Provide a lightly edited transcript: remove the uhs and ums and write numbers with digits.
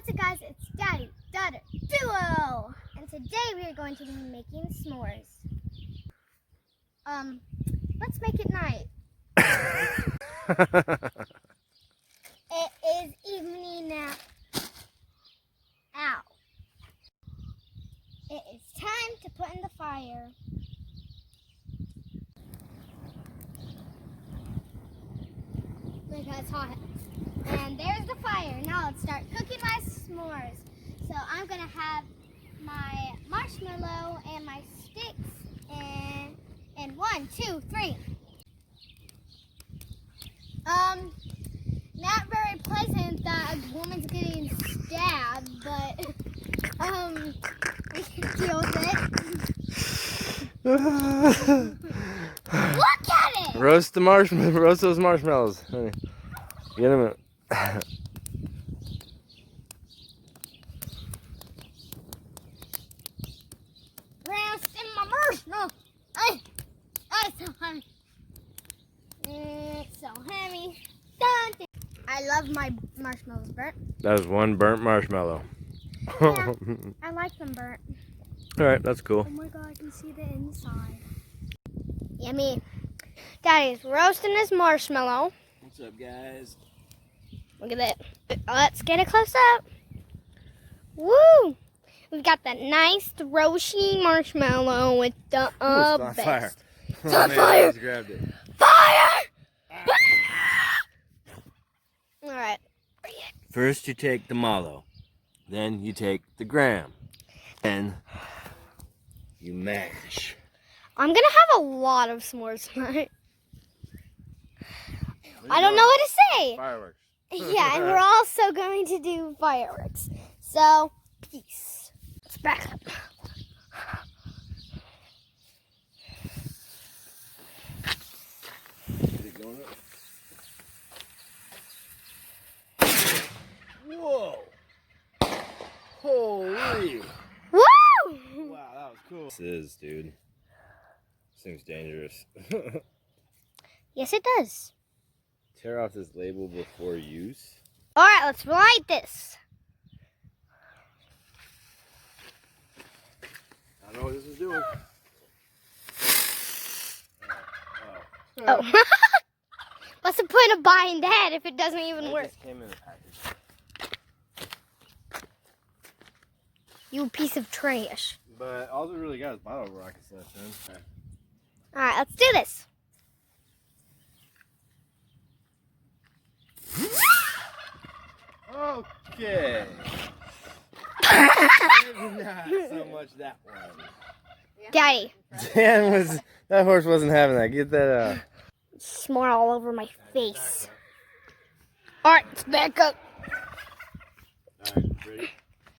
What's up, guys? It's Daddy, Daughter, Duo! And today we are going to be making s'mores. Let's make it night. It is evening now. Ow. It is time to put in the fire. Look how it's hot. And there's the fire. Now let's start cooking my s'mores. So I'm gonna have my marshmallow and my sticks and 1, 2, 3. Not very pleasant that a woman's getting stabbed, but we can deal with it. Look at it! Roast those marshmallows, honey. Get them. Roasting my marshmallow. It's so heavy. It's so heavy. I love my marshmallows burnt. That was one burnt marshmallow. Yeah, I like them burnt. Alright, that's cool. Oh my god, I can see the inside. Yummy. Daddy's roasting his marshmallow. What's up, guys? Look at that. Let's get a close up. Woo! We've got that nice roasty marshmallow with the It's on best. fire. It's on fire! I just grabbed it. Fire! Alright. First you take the mallow. Then you take the gram. And you mash. I'm gonna have a lot of s'mores tonight. I don't know what to say. Fireworks. Yeah, and we're also going to do fireworks. So, peace. Let's back up. Is it going up? Whoa! Holy! Woo! Wow, that was cool. This is, dude. This thing's dangerous. Yes, it does. Tear off this label before use. All right, let's light this. I don't know what this is doing. Oh. What's the point of buying that if it doesn't even work? Just came in a package. You piece of trash. But all we really got is bottle rockets left, man. Okay. All right, let's do this. Okay. Maybe not so much that one. Daddy. That horse wasn't having that. Get that S'more all over my face. All right, let's back up. Alright, ready?